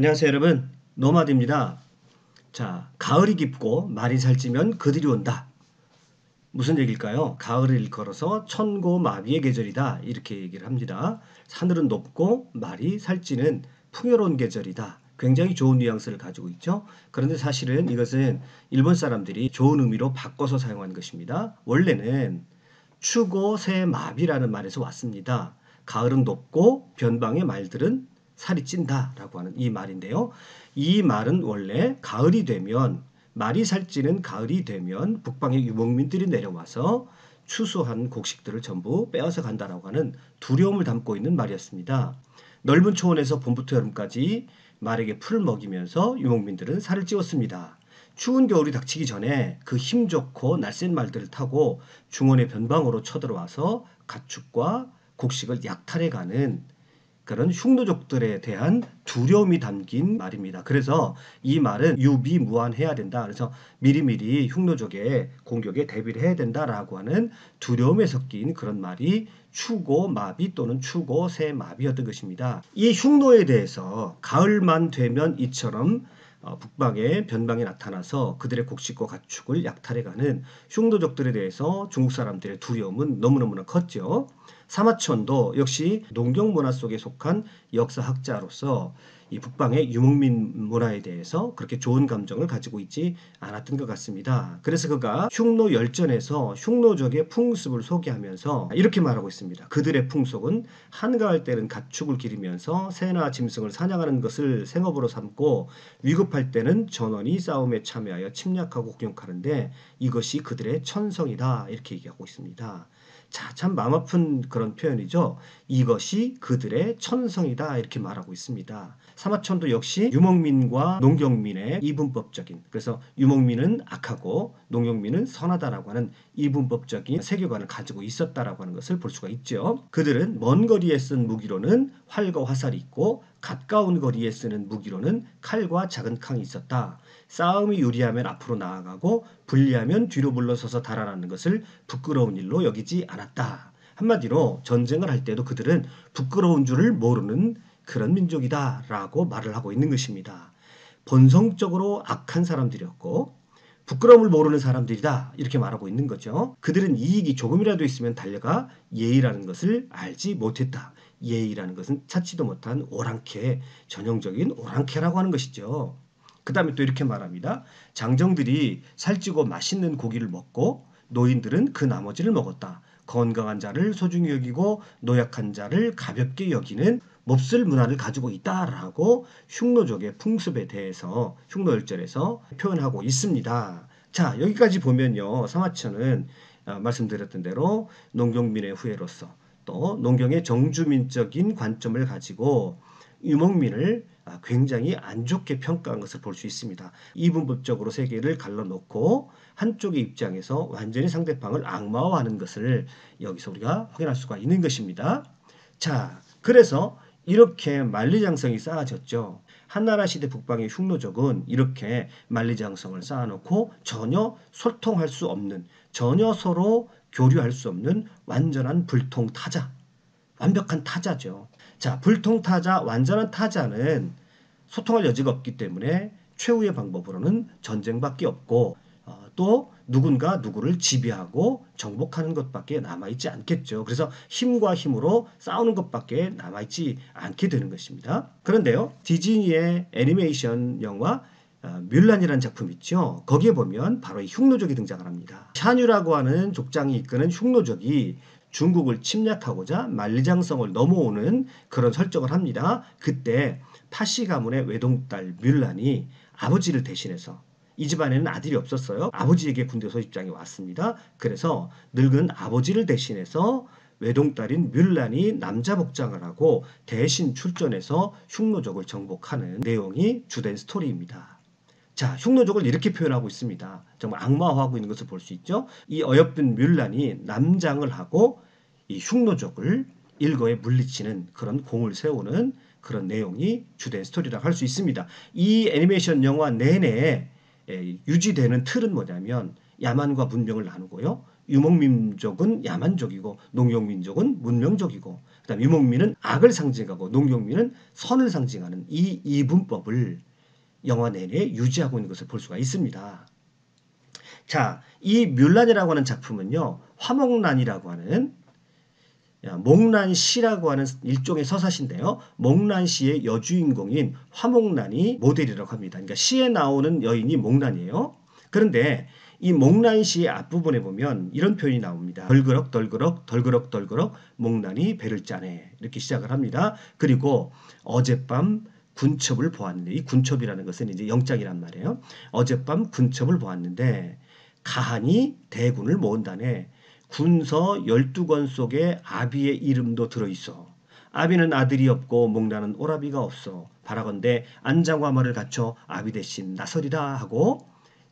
안녕하세요 여러분, 노마드입니다. 자, 가을이 깊고 말이 살찌면 그들이 온다. 무슨 얘기일까요? 가을을 일컬어서 천고마비의 계절이다 이렇게 얘기를 합니다. 하늘은 높고 말이 살찌는 풍요로운 계절이다. 굉장히 좋은 뉘앙스를 가지고 있죠. 그런데 사실은 이것은 일본 사람들이 좋은 의미로 바꿔서 사용한 것입니다. 원래는 추고새마비라는 말에서 왔습니다. 가을은 높고 변방의 말들은 살이 찐다 라고 하는 이 말인데요. 이 말은 원래 가을이 되면, 말이 살찌는 가을이 되면 북방의 유목민들이 내려와서 추수한 곡식들을 전부 빼앗아 간다라고 하는 두려움을 담고 있는 말이었습니다. 넓은 초원에서 봄부터 여름까지 말에게 풀을 먹이면서 유목민들은 살을 찌웠습니다. 추운 겨울이 닥치기 전에 그 힘 좋고 날쌘 말들을 타고 중원의 변방으로 쳐들어와서 가축과 곡식을 약탈해가는 그런 흉노족들에 대한 두려움이 담긴 말입니다. 그래서 이 말은 유비무환해야 된다. 그래서 미리미리 흉노족의 공격에 대비를 해야 된다라고 하는 두려움에 섞인 그런 말이 추고마비 또는 추고새마비였던 것입니다. 이 흉노에 대해서 가을만 되면 이처럼 북방의 변방에 나타나서 그들의 곡식과 가축을 약탈해가는 흉노족들에 대해서 중국 사람들의 두려움은 너무너무나 컸죠. 사마천도 역시 농경 문화 속에 속한 역사학자로서 이 북방의 유목민 문화에 대해서 그렇게 좋은 감정을 가지고 있지 않았던 것 같습니다. 그래서 그가 흉노 열전에서 흉노족의 풍습을 소개하면서 이렇게 말하고 있습니다. 그들의 풍속은 한가할 때는 가축을 기르면서 새나 짐승을 사냥하는 것을 생업으로 삼고 위급할 때는 전원이 싸움에 참여하여 침략하고 공격하는데 이것이 그들의 천성이다 이렇게 얘기하고 있습니다. 자, 참 마음 아픈 그런 표현이죠. 이것이 그들의 천성이다 이렇게 말하고 있습니다. 사마천도 역시 유목민과 농경민의 이분법적인, 그래서 유목민은 악하고 농경민은 선하다라고 하는 이분법적인 세계관을 가지고 있었다라고 하는 것을 볼 수가 있죠. 그들은 먼 거리에 쓴 무기로는 활과 화살이 있고 가까운 거리에 쓰는 무기로는 칼과 작은 칸이 있었다. 싸움이 유리하면 앞으로 나아가고 불리하면 뒤로 물러서서 달아나는 것을 부끄러운 일로 여기지 않았다. 한마디로 전쟁을 할 때도 그들은 부끄러운 줄을 모르는 그런 민족이다 라고 말을 하고 있는 것입니다. 본성적으로 악한 사람들이었고 부끄러움을 모르는 사람들이다 이렇게 말하고 있는 거죠. 그들은 이익이 조금이라도 있으면 달려가 예의라는 것을 알지 못했다. 예의라는 것은 찾지도 못한 오랑캐, 전형적인 오랑캐라고 하는 것이죠. 그 다음에 또 이렇게 말합니다. 장정들이 살찌고 맛있는 고기를 먹고 노인들은 그 나머지를 먹었다. 건강한 자를 소중히 여기고 노약한 자를 가볍게 여기는 몹쓸 문화를 가지고 있다라고 흉노족의 풍습에 대해서 흉노열전에서 표현하고 있습니다. 자, 여기까지 보면요. 사마천은 말씀드렸던 대로 농경민의 후예로서 또 농경의 정주민적인 관점을 가지고 유목민을 굉장히 안 좋게 평가한 것을 볼 수 있습니다. 이분법적으로 세계를 갈라놓고 한쪽의 입장에서 완전히 상대방을 악마화하는 것을 여기서 우리가 확인할 수가 있는 것입니다. 자, 그래서 이렇게 만리장성이 쌓아졌죠. 한나라 시대 북방의 흉노족은 이렇게 만리장성을 쌓아놓고 전혀 소통할 수 없는, 전혀 서로 교류할 수 없는 완전한 불통타자, 완벽한 타자죠. 자, 불통타자, 완전한 타자는 소통할 여지가 없기 때문에 최후의 방법으로는 전쟁밖에 없고 또 누군가 누구를 지배하고 정복하는 것밖에 남아있지 않겠죠. 그래서 힘과 힘으로 싸우는 것밖에 남아있지 않게 되는 것입니다. 그런데요, 디즈니의 애니메이션 영화 뮬란이라는 작품 있죠. 거기에 보면 바로 이 흉노족이 등장을 합니다. 샤뉴라고 하는 족장이 이끄는 흉노족이 중국을 침략하고자 만리장성을 넘어오는 그런 설정을 합니다. 그때 파시 가문의 외동딸 뮬란이 아버지를 대신해서, 이 집안에는 아들이 없었어요. 아버지에게 군대 소집장에 왔습니다. 그래서 늙은 아버지를 대신해서 외동딸인 뮬란이 남자 복장을 하고 대신 출전해서 흉노족을 정복하는 내용이 주된 스토리입니다. 자, 흉노족을 이렇게 표현하고 있습니다. 정말 악마화하고 있는 것을 볼 수 있죠. 이 어여쁜 뮬란이 남장을 하고 이 흉노족을 일거에 물리치는 그런 공을 세우는 그런 내용이 주된 스토리라고 할 수 있습니다. 이 애니메이션 영화 내내 유지되는 틀은 뭐냐면 야만과 문명을 나누고요. 유목민족은 야만족이고 농경민족은 문명족이고 그다음 유목민은 악을 상징하고 농경민은 선을 상징하는 이 이분법을 영화 내내 유지하고 있는 것을 볼 수가 있습니다. 자, 이 뮬란이라고 하는 작품은요. 화목란이라고 하는 목란시라고 하는 일종의 서사시인데요. 목란시의 여주인공인 화목란이 모델이라고 합니다. 그러니까 시에 나오는 여인이 목란이에요. 그런데 이 목란시의 앞부분에 보면 이런 표현이 나옵니다. 덜그럭 덜그럭 덜그럭 덜그럭 목란이 배를 짜네 이렇게 시작을 합니다. 그리고 어젯밤 군첩을 보았는데 이 군첩이라는 것은 이제 영장이란 말이에요. 어젯밤 군첩을 보았는데 가한이 대군을 모은다네. 군서 12권 속에 아비의 이름도 들어있어. 아비는 아들이 없고 목란은 오라비가 없어. 바라건대 안장과 말을 갖춰 아비 대신 나서리라 하고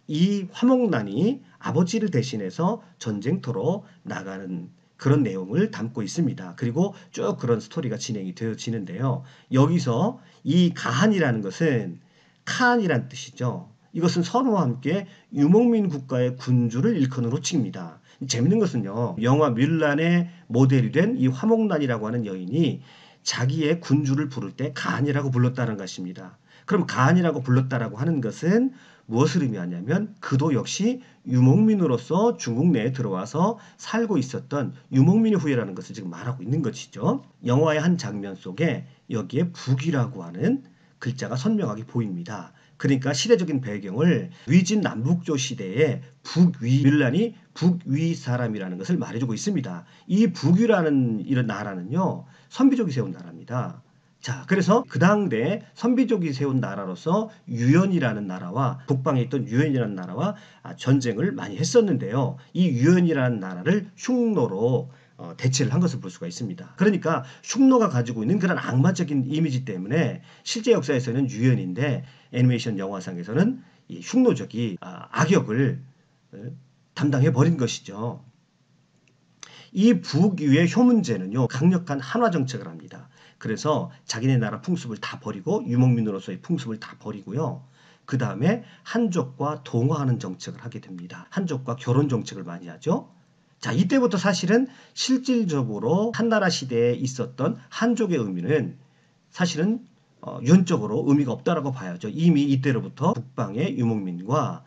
이 화목란이 아버지를 대신해서 전쟁터로 나가는 그런 내용을 담고 있습니다. 그리고 쭉 그런 스토리가 진행이 되어지는데요. 여기서 이 가한이라는 것은 칸이란 뜻이죠. 이것은 선호와 함께 유목민 국가의 군주를 일컬음으로 칩니다. 재밌는 것은요. 영화 뮬란의 모델이 된 이 화목란이라고 하는 여인이 자기의 군주를 부를 때 가한이라고 불렀다는 것입니다. 그럼 가한이라고 불렀다라고 하는 것은 무엇을 의미하냐면 그도 역시 유목민으로서 중국 내에 들어와서 살고 있었던 유목민의 후예라는 것을 지금 말하고 있는 것이죠. 영화의 한 장면 속에 여기에 북이라고 하는 글자가 선명하게 보입니다. 그러니까 시대적인 배경을 위진 남북조 시대의 북위 뮬란이 북위 사람이라는 것을 말해주고 있습니다. 이 북위라는 이런 나라는요. 선비족이 세운 나라입니다. 자, 그래서 그 당대 선비족이 세운 나라로서 유연이라는 나라와 북방에 있던 유연이라는 나라와 전쟁을 많이 했었는데요. 이 유연이라는 나라를 흉노로 대체를 한 것을 볼 수가 있습니다. 그러니까 흉노가 가지고 있는 그런 악마적인 이미지 때문에 실제 역사에서는 유연인데 애니메이션 영화상에서는 이 흉노족이 악역을 담당해 버린 것이죠. 이 북유의 효문제는요. 강력한 한화 정책을 합니다. 그래서 자기네 나라 풍습을 다 버리고 유목민으로서의 풍습을 다 버리고요. 그 다음에 한족과 동화하는 정책을 하게 됩니다. 한족과 결혼 정책을 많이 하죠. 자, 이때부터 사실은 실질적으로 한나라 시대에 있었던 한족의 의미는 사실은 유언적으로 의미가 없다라고 봐야죠. 이미 이때로부터 북방의 유목민과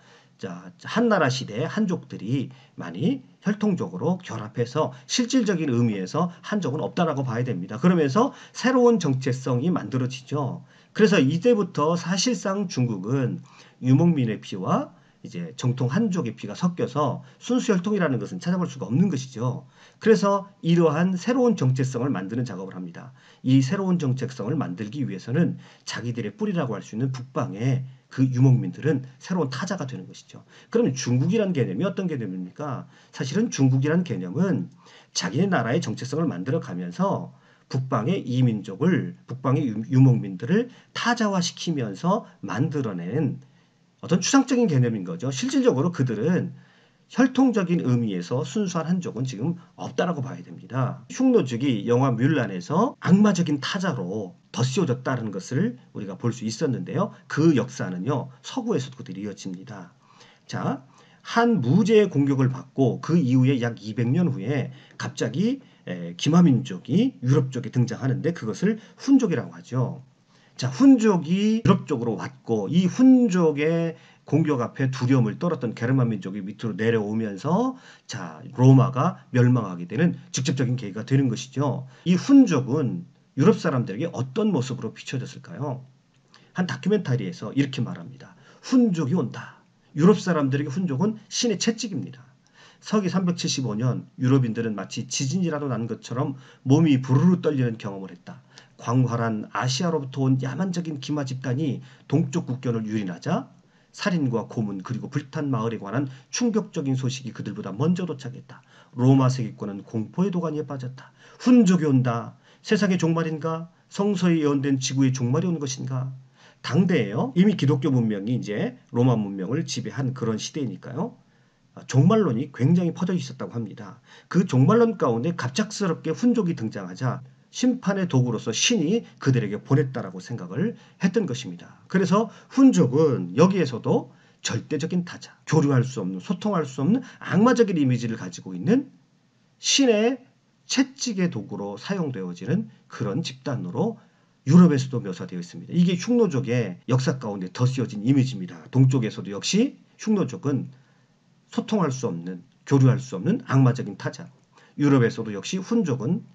한나라 시대의 한족들이 많이 혈통적으로 결합해서 실질적인 의미에서 한족은 없다라고 봐야 됩니다. 그러면서 새로운 정체성이 만들어지죠. 그래서 이때부터 사실상 중국은 유목민의 피와 이제 정통 한족의 피가 섞여서 순수 혈통이라는 것은 찾아볼 수가 없는 것이죠. 그래서 이러한 새로운 정체성을 만드는 작업을 합니다. 이 새로운 정체성을 만들기 위해서는 자기들의 뿌리라고 할 수 있는 북방의 그 유목민들은 새로운 타자가 되는 것이죠. 그러면 중국이라는 개념이 어떤 개념입니까? 사실은 중국이라는 개념은 자기네 나라의 정체성을 만들어 가면서 북방의 이민족을, 북방의 유목민들을 타자화시키면서 만들어낸 어떤 추상적인 개념인 거죠. 실질적으로 그들은 혈통적인 의미에서 순수한 한족은 지금 없다라고 봐야 됩니다. 흉노족이 영화 뮬란에서 악마적인 타자로 덧씌워졌다는 것을 우리가 볼 수 있었는데요. 그 역사는요. 서구에서도 그대로 이어집니다. 자, 한 무제의 공격을 받고 그 이후에 약 200년 후에 갑자기 기마민족이 유럽 쪽에 등장하는데 그것을 훈족이라고 하죠. 자, 훈족이 유럽 쪽으로 왔고 이 훈족의 공격 앞에 두려움을 떨었던 게르만 민족이 밑으로 내려오면서 자, 로마가 멸망하게 되는 직접적인 계기가 되는 것이죠. 이 훈족은 유럽 사람들에게 어떤 모습으로 비춰졌을까요? 한 다큐멘터리에서 이렇게 말합니다. 훈족이 온다. 유럽 사람들에게 훈족은 신의 채찍입니다. 서기 375년 유럽인들은 마치 지진이라도 난 것처럼 몸이 부르르 떨리는 경험을 했다. 광활한 아시아로부터 온 야만적인 기마 집단이 동쪽 국경을 유린하자 살인과 고문 그리고 불탄 마을에 관한 충격적인 소식이 그들보다 먼저 도착했다. 로마 세계권은 공포의 도가니에 빠졌다. 훈족이 온다. 세상의 종말인가? 성서에 예언된 지구의 종말이 온 것인가? 당대에요. 이미 기독교 문명이 이제 로마 문명을 지배한 그런 시대니까요. 종말론이 굉장히 퍼져 있었다고 합니다. 그 종말론 가운데 갑작스럽게 훈족이 등장하자 심판의 도구로서 신이 그들에게 보냈다라고 생각을 했던 것입니다. 그래서 훈족은 여기에서도 절대적인 타자, 교류할 수 없는, 소통할 수 없는 악마적인 이미지를 가지고 있는 신의 채찍의 도구로 사용되어지는 그런 집단으로 유럽에서도 묘사되어 있습니다. 이게 흉노족의 역사 가운데 덧씌워진 이미지입니다. 동쪽에서도 역시 흉노족은 소통할 수 없는, 교류할 수 없는 악마적인 타자. 유럽에서도 역시 훈족은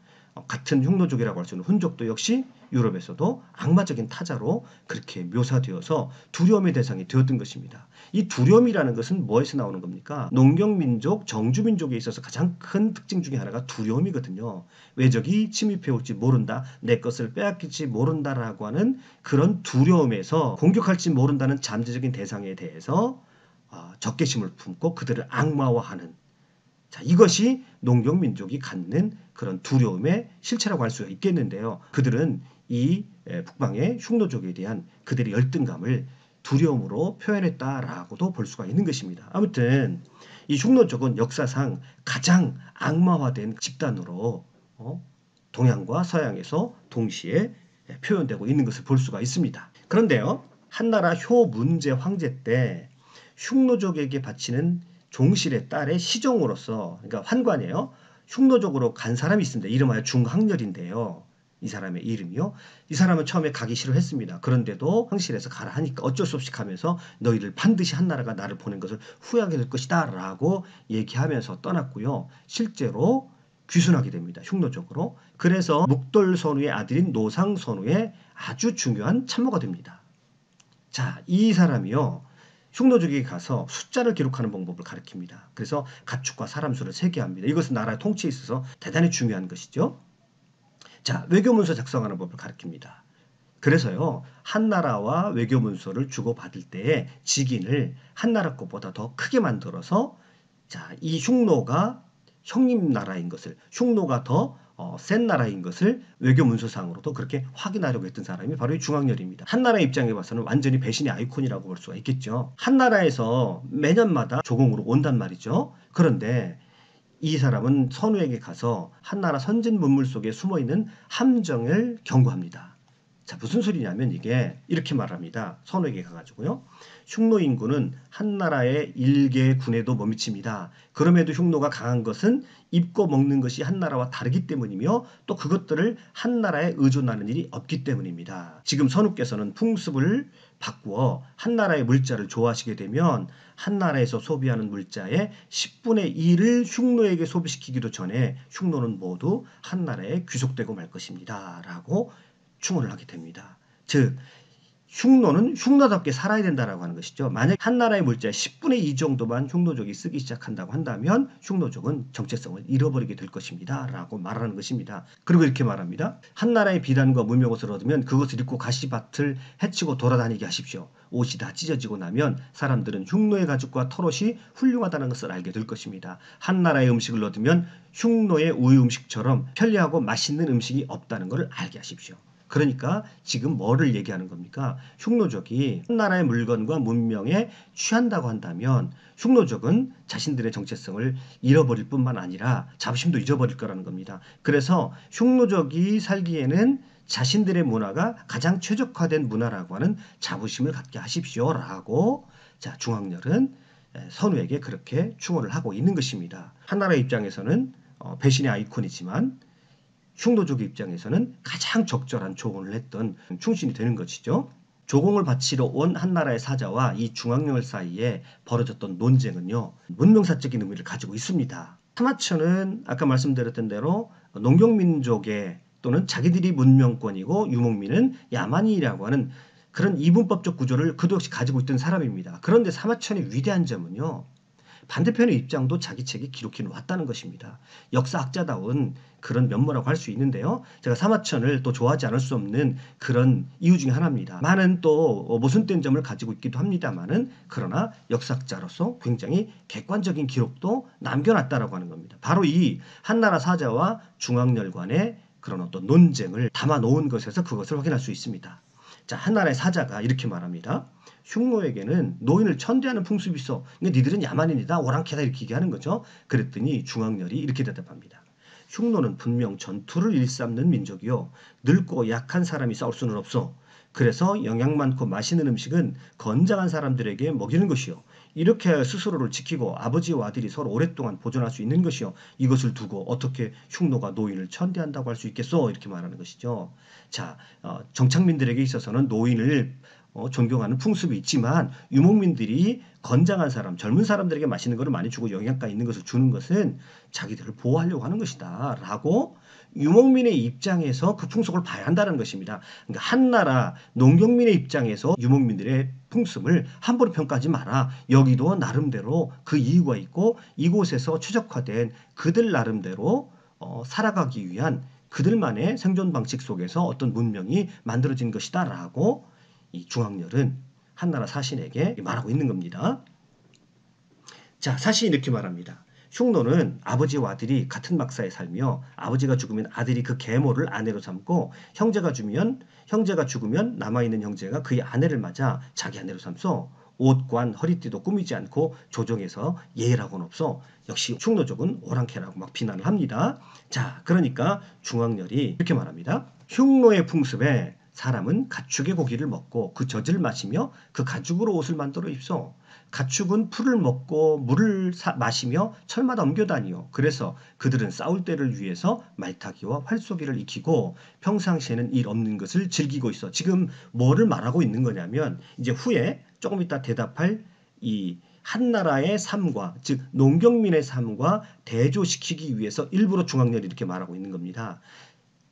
같은 흉노족이라고 할 수 있는 훈족도 역시 유럽에서도 악마적인 타자로 그렇게 묘사되어서 두려움의 대상이 되었던 것입니다. 이 두려움이라는 것은 뭐에서 나오는 겁니까? 농경민족, 정주민족에 있어서 가장 큰 특징 중에 하나가 두려움이거든요. 외적이 침입해 올지 모른다, 내 것을 빼앗길지 모른다라고 하는 그런 두려움에서 공격할지 모른다는 잠재적인 대상에 대해서 적개심을 품고 그들을 악마화하는, 자, 이것이 농경민족이 갖는 그런 두려움의 실체라고 할 수가 있겠는데요. 그들은 이 북방의 흉노족에 대한 그들의 열등감을 두려움으로 표현했다라고도 볼 수가 있는 것입니다. 아무튼 이 흉노족은 역사상 가장 악마화된 집단으로 동양과 서양에서 동시에 표현되고 있는 것을 볼 수가 있습니다. 그런데요, 한나라 효문제 황제 때 흉노족에게 바치는 종실의 딸의 시종으로서, 그러니까 환관이에요. 흉노족으로 간 사람이 있습니다. 이름하여 중학렬인데요. 이 사람의 이름이요. 이 사람은 처음에 가기 싫어했습니다. 그런데도 황실에서 가라 하니까 어쩔 수 없이 가면서 너희들 반드시 한나라가 나를 보낸 것을 후회하게 될 것이다 라고 얘기하면서 떠났고요. 실제로 귀순하게 됩니다. 흉노족으로. 그래서 묵돌선우의 아들인 노상선우의 아주 중요한 참모가 됩니다. 자, 이 사람이요, 흉노족에게 가서 숫자를 기록하는 방법을 가르칩니다. 그래서 가축과 사람 수를 세게 합니다. 이것은 나라의 통치에 있어서 대단히 중요한 것이죠. 자, 외교문서 작성하는 법을 가르칩니다. 그래서요, 한나라와 외교문서를 주고받을 때에 직인을 한나라 것보다 더 크게 만들어서, 자, 이 흉노가 형님 나라인 것을, 흉노가 더 센 나라인 것을 외교문서상으로도 그렇게 확인하려고 했던 사람이 바로 이 중학렬입니다. 한나라 입장에 봐서는 완전히 배신의 아이콘이라고 볼 수가 있겠죠. 한나라에서 매년마다 조공으로 온단 말이죠. 그런데 이 사람은 선우에게 가서 한나라 선진 문물 속에 숨어있는 함정을 경고합니다. 자, 무슨 소리냐면 이게 이렇게 말합니다. 선우에게 가가지고요. 흉노 인구는 한나라의 일개 군에도 못 미칩니다. 그럼에도 흉노가 강한 것은 입고 먹는 것이 한나라와 다르기 때문이며 또 그것들을 한나라에 의존하는 일이 없기 때문입니다. 지금 선우께서는 풍습을 바꾸어 한나라의 물자를 좋아하시게 되면 한나라에서 소비하는 물자의 10분의 1을 흉노에게 소비시키기도 전에 흉노는 모두 한나라에 귀속되고 말 것입니다. 라고 충언을 하게 됩니다. 즉 흉노는 흉노답게 살아야 된다라고 하는 것이죠. 만약 한나라의 물자의 10분의 2 정도만 흉노족이 쓰기 시작한다고 한다면 흉노족은 정체성을 잃어버리게 될 것입니다. 라고 말하는 것입니다. 그리고 이렇게 말합니다. 한나라의 비단과 무명옷을 얻으면 그것을 입고 가시밭을 헤치고 돌아다니게 하십시오. 옷이 다 찢어지고 나면 사람들은 흉노의 가죽과 털옷이 훌륭하다는 것을 알게 될 것입니다. 한나라의 음식을 얻으면 흉노의 우유 음식처럼 편리하고 맛있는 음식이 없다는 것을 알게 하십시오. 그러니까 지금 뭐를 얘기하는 겁니까? 흉노족이 한나라의 물건과 문명에 취한다고 한다면 흉노족은 자신들의 정체성을 잃어버릴 뿐만 아니라 자부심도 잊어버릴 거라는 겁니다. 그래서 흉노족이 살기에는 자신들의 문화가 가장 최적화된 문화라고 하는 자부심을 갖게 하십시오라고, 자, 중학렬은 선우에게 그렇게 충언을 하고 있는 것입니다. 한나라 입장에서는 배신의 아이콘이지만 흉노족 입장에서는 가장 적절한 조공을 했던 충신이 되는 것이죠. 조공을 바치러 온 한나라의 사자와 이 중학렬 사이에 벌어졌던 논쟁은요, 문명사적인 의미를 가지고 있습니다. 사마천은 아까 말씀드렸던 대로 농경민족의 또는 자기들이 문명권이고 유목민은 야만인이라고 하는 그런 이분법적 구조를 그도 역시 가지고 있던 사람입니다. 그런데 사마천의 위대한 점은요, 반대편의 입장도 자기 책에 기록해 놓았다는 것입니다. 역사학자다운 그런 면모라고 할 수 있는데요. 제가 사마천을 또 좋아하지 않을 수 없는 그런 이유 중에 하나입니다. 많은 또 모순된 점을 가지고 있기도 합니다만은, 그러나 역사학자로서 굉장히 객관적인 기록도 남겨놨다라고 하는 겁니다. 바로 이 한나라 사자와 중학렬 간의 그런 어떤 논쟁을 담아 놓은 것에서 그것을 확인할 수 있습니다. 자, 한나라의 사자가 이렇게 말합니다. 흉노에게는 노인을 천대하는 풍습이 있어. 그러니까 니들은 야만인이다, 오랑캐다 이렇게 얘기하는 거죠. 그랬더니 중학렬이 이렇게 대답합니다. 흉노는 분명 전투를 일삼는 민족이요, 늙고 약한 사람이 싸울 수는 없어. 그래서 영양 많고 맛있는 음식은 건장한 사람들에게 먹이는 것이요. 이렇게 스스로를 지키고 아버지와 아들이 서로 오랫동안 보존할 수 있는 것이요. 이것을 두고 어떻게 흉노가 노인을 천대한다고 할 수 있겠소? 이렇게 말하는 것이죠. 자, 정착민들에게 있어서는 노인을 존경하는 풍습이 있지만 유목민들이 건장한 사람, 젊은 사람들에게 맛있는 것을 많이 주고 영양가 있는 것을 주는 것은 자기들을 보호하려고 하는 것이다 라고 유목민의 입장에서 그 풍속을 봐야 한다는 것입니다. 그러니까 한나라 농경민의 입장에서 유목민들의 풍습을 함부로 평가하지 마라. 여기도 나름대로 그 이유가 있고 이곳에서 최적화된 그들 나름대로 살아가기 위한 그들만의 생존 방식 속에서 어떤 문명이 만들어진 것이다 라고 이 중앙렬은 한나라 사신에게 말하고 있는 겁니다. 자, 사신이 이렇게 말합니다. 흉노는 아버지와 아들이 같은 막사에 살며 아버지가 죽으면 아들이 그 계모를 아내로 삼고 형제가 죽으면 남아있는 형제가 그의 아내를 맞아 자기 아내로 삼소. 옷관 허리띠도 꾸미지 않고 조정해서 예의라고는 없어. 역시 흉노족은 오랑캐라고 막 비난을 합니다. 자, 그러니까 중앙렬이 이렇게 말합니다. 흉노의 풍습에 사람은 가축의 고기를 먹고 그 젖을 마시며 그 가죽으로 옷을 만들어 입소. 가축은 풀을 먹고 물을 마시며 철마다 옮겨다니요. 그래서 그들은 싸울 때를 위해서 말타기와 활쏘기를 익히고 평상시에는 일 없는 것을 즐기고 있어. 지금 뭐를 말하고 있는 거냐면 이제 후에 조금 이따 대답할 이 한나라의 삶과 즉 농경민의 삶과 대조시키기 위해서 일부러 중앙렬이 이렇게 말하고 있는 겁니다.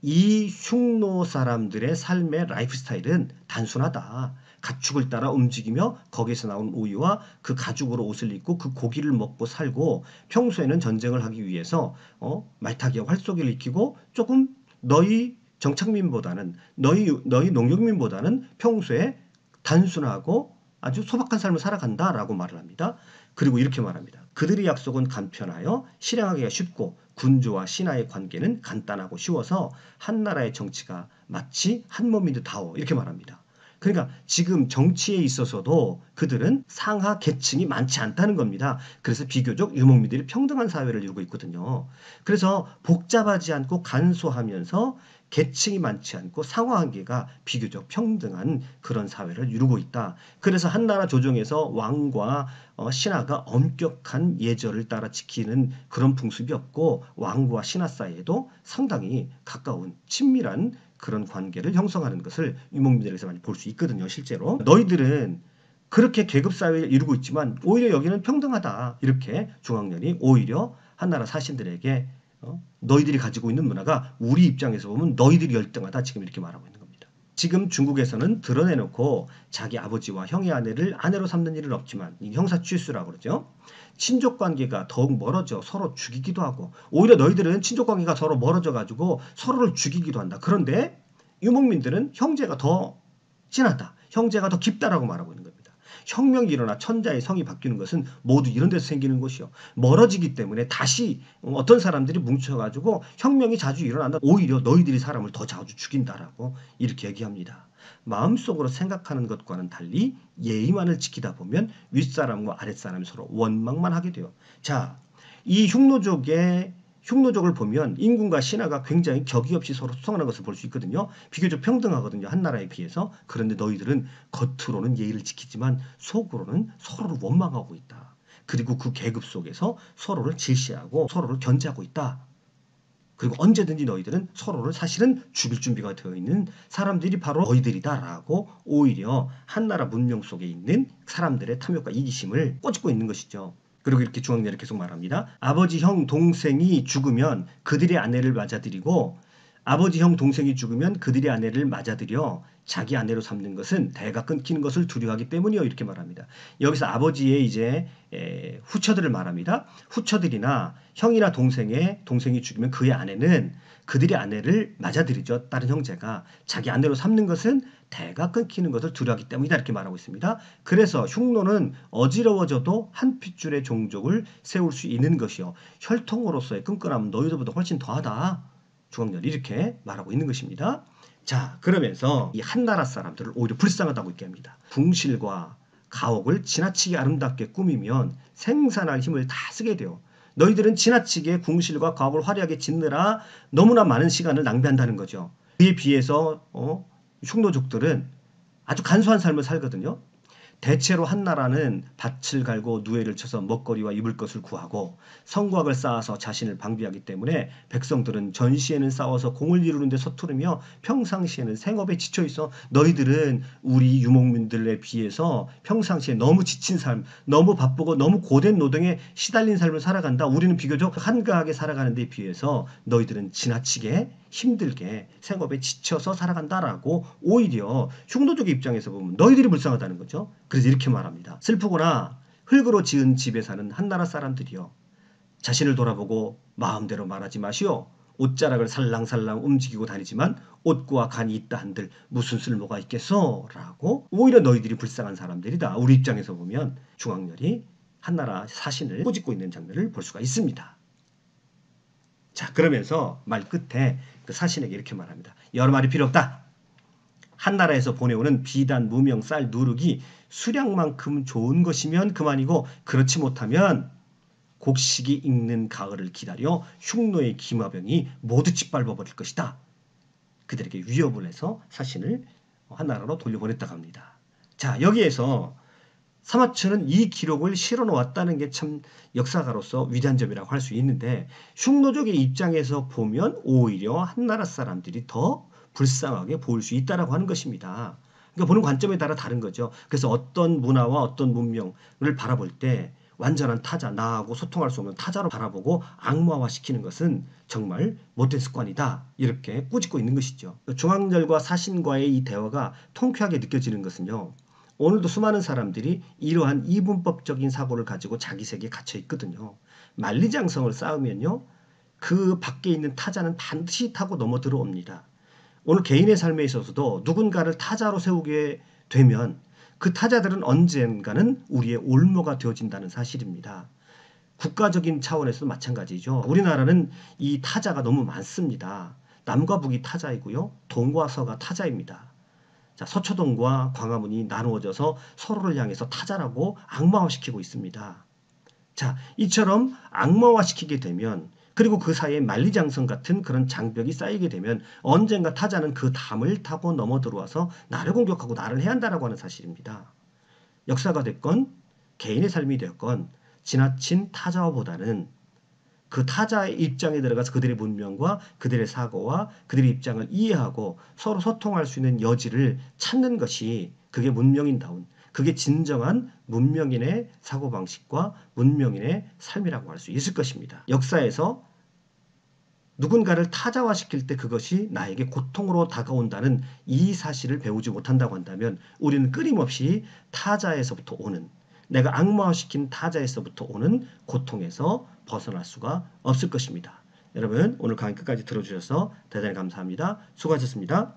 이 흉노 사람들의 삶의 라이프 스타일은 단순하다. 가축을 따라 움직이며 거기에서 나온 우유와 그 가죽으로 옷을 입고 그 고기를 먹고 살고 평소에는 전쟁을 하기 위해서 말타기와 활쏘기를 익히고 조금 너희 정착민보다는 너희 농경민보다는 평소에 단순하고 아주 소박한 삶을 살아간다라고 말을 합니다. 그리고 이렇게 말합니다. 그들의 약속은 간편하여 실행하기가 쉽고 군주와 신하의 관계는 간단하고 쉬워서 한나라의 정치가 마치 한 몸인 듯하오. 이렇게 말합니다. 그러니까 지금 정치에 있어서도 그들은 상하 계층이 많지 않다는 겁니다. 그래서 비교적 유목민들이 평등한 사회를 이루고 있거든요. 그래서 복잡하지 않고 간소하면서 계층이 많지 않고 상하관계가 비교적 평등한 그런 사회를 이루고 있다. 그래서 한나라 조정에서 왕과 신하가 엄격한 예절을 따라 지키는 그런 풍습이 없고 왕과 신하 사이에도 상당히 가까운 친밀한 그런 관계를 형성하는 것을 유목민들에서 많이 볼 수 있거든요. 실제로 너희들은 그렇게 계급사회를 이루고 있지만 오히려 여기는 평등하다. 이렇게 중앙렬이 오히려 한나라 사신들에게 너희들이 가지고 있는 문화가 우리 입장에서 보면 너희들이 열등하다. 지금 이렇게 말하고 있는 겁니다. 지금 중국에서는 드러내놓고 자기 아버지와 형의 아내를 아내로 삼는 일은 없지만 형사취수라고 그러죠. 친족관계가 더욱 멀어져 서로 죽이기도 하고 오히려 너희들은 친족관계가 서로 멀어져 가지고 서로를 죽이기도 한다. 그런데 유목민들은 형제가 더 진하다. 형제가 더 깊다라고 말하고 있는 겁니다. 혁명이 일어나 천자의 성이 바뀌는 것은 모두 이런 데서 생기는 것이요. 멀어지기 때문에 다시 어떤 사람들이 뭉쳐가지고 혁명이 자주 일어난다. 오히려 너희들이 사람을 더 자주 죽인다라고 이렇게 얘기합니다. 마음속으로 생각하는 것과는 달리 예의만을 지키다 보면 윗사람과 아랫사람이 서로 원망만 하게 돼요. 자, 이 흉노족을 보면 임금과 신하가 굉장히 격이 없이 서로 소통하는 것을 볼 수 있거든요. 비교적 평등하거든요. 한나라에 비해서. 그런데 너희들은 겉으로는 예의를 지키지만 속으로는 서로를 원망하고 있다. 그리고 그 계급 속에서 서로를 질시하고 서로를 견제하고 있다. 그리고 언제든지 너희들은 서로를 사실은 죽일 준비가 되어 있는 사람들이 바로 너희들이다라고 오히려 한나라 문명 속에 있는 사람들의 탐욕과 이기심을 꼬집고 있는 것이죠. 그리고 이렇게 중앙렬이 계속 말합니다. 아버지, 형, 동생이 죽으면 그들의 아내를 맞아들이고 아버지, 형, 동생이 죽으면 그들의 아내를 맞아들여 자기 아내로 삼는 것은 대가 끊기는 것을 두려워하기 때문이요. 이렇게 말합니다. 여기서 아버지의 이제 후처들을 말합니다. 후처들이나 형이나 동생이 죽으면 그의 아내는 그들의 아내를 맞아들이죠. 다른 형제가 자기 아내로 삼는 것은 대가 끊기는 것을 두려워하기 때문이다. 이렇게 말하고 있습니다. 그래서 흉노는 어지러워져도 한 핏줄의 종족을 세울 수 있는 것이요. 혈통으로서의 끈끈함은 너희들보다 훨씬 더하다. 중앙렬이 이렇게 말하고 있는 것입니다. 자, 그러면서 이 한나라 사람들을 오히려 불쌍하다고 얘기합니다. 궁실과 가옥을 지나치게 아름답게 꾸미면 생산할 힘을 다 쓰게 돼요. 너희들은 지나치게 궁실과 가옥을 화려하게 짓느라 너무나 많은 시간을 낭비한다는 거죠. 그에 비해서 흉노족들은 아주 간소한 삶을 살거든요. 대체로 한나라는 밭을 갈고 누에를 쳐서 먹거리와 입을 것을 구하고 성곽을 쌓아서 자신을 방비하기 때문에 백성들은 전시에는 싸워서 공을 이루는 데 서투르며 평상시에는 생업에 지쳐 있어 너희들은 우리 유목민들에 비해서 평상시에 너무 지친 삶, 너무 바쁘고 너무 고된 노동에 시달린 삶을 살아간다. 우리는 비교적 한가하게 살아가는 데 비해서 너희들은 지나치게 힘들게 생업에 지쳐서 살아간다라고 오히려 흉노족의 입장에서 보면 너희들이 불쌍하다는 거죠. 그래서 이렇게 말합니다. 슬프구나. 흙으로 지은 집에 사는 한나라 사람들이여. 자신을 돌아보고 마음대로 말하지 마시오. 옷자락을 살랑살랑 움직이고 다니지만 옷과 간이 있다 한들 무슨 쓸모가 있겠소? 라고 오히려 너희들이 불쌍한 사람들이다. 우리 입장에서 보면 중앙렬이 한나라 사신을 꾸짖고 있는 장면을 볼 수가 있습니다. 자, 그러면서 말 끝에 그 사신에게 이렇게 말합니다. 여러 말이 필요 없다. 한나라에서 보내오는 비단, 무명, 쌀, 누룩이 수량만큼 좋은 것이면 그만이고 그렇지 못하면 곡식이 익는 가을을 기다려 흉노의 기마병이 모두 짓밟아버릴 것이다. 그들에게 위협을 해서 사신을 한나라로 돌려보냈다고 합니다. 자, 여기에서 사마천은 이 기록을 실어놓았다는 게 참 역사가로서 위대한 점이라고 할 수 있는데 흉노족의 입장에서 보면 오히려 한나라 사람들이 더 불쌍하게 보일 수 있다라고 하는 것입니다. 그러니까 보는 관점에 따라 다른 거죠. 그래서 어떤 문화와 어떤 문명을 바라볼 때 완전한 타자, 나하고 소통할 수 없는 타자로 바라보고 악마화시키는 것은 정말 못된 습관이다. 이렇게 꾸짖고 있는 것이죠. 중앙렬과 사신과의 이 대화가 통쾌하게 느껴지는 것은요. 오늘도 수많은 사람들이 이러한 이분법적인 사고를 가지고 자기 세계에 갇혀 있거든요. 만리장성을 쌓으면요. 그 밖에 있는 타자는 반드시 타고 넘어 들어옵니다. 오늘 개인의 삶에 있어서도 누군가를 타자로 세우게 되면 그 타자들은 언젠가는 우리의 올무가 되어진다는 사실입니다. 국가적인 차원에서도 마찬가지죠. 우리나라는 이 타자가 너무 많습니다. 남과 북이 타자이고요. 동과 서가 타자입니다. 자, 서초동과 광화문이 나누어져서 서로를 향해서 타자라고 악마화시키고 있습니다. 자, 이처럼 악마화시키게 되면 그리고 그 사이에 만리장성 같은 그런 장벽이 쌓이게 되면 언젠가 타자는 그 담을 타고 넘어 들어와서 나를 공격하고 나를 해한다라고 하는 사실입니다. 역사가 됐건 개인의 삶이 됐건 지나친 타자보다는 그 타자의 입장에 들어가서 그들의 문명과 그들의 사고와 그들의 입장을 이해하고 서로 소통할 수 있는 여지를 찾는 것이 그게 문명인다운, 그게 진정한 문명인의 사고방식과 문명인의 삶이라고 할 수 있을 것입니다. 역사에서 누군가를 타자화시킬 때 그것이 나에게 고통으로 다가온다는 이 사실을 배우지 못한다고 한다면 우리는 끊임없이 타자에서부터 오는, 내가 악마화시킨 타자에서부터 오는 고통에서 벗어날 수가 없을 것입니다. 여러분 오늘 강의 끝까지 들어주셔서 대단히 감사합니다. 수고하셨습니다.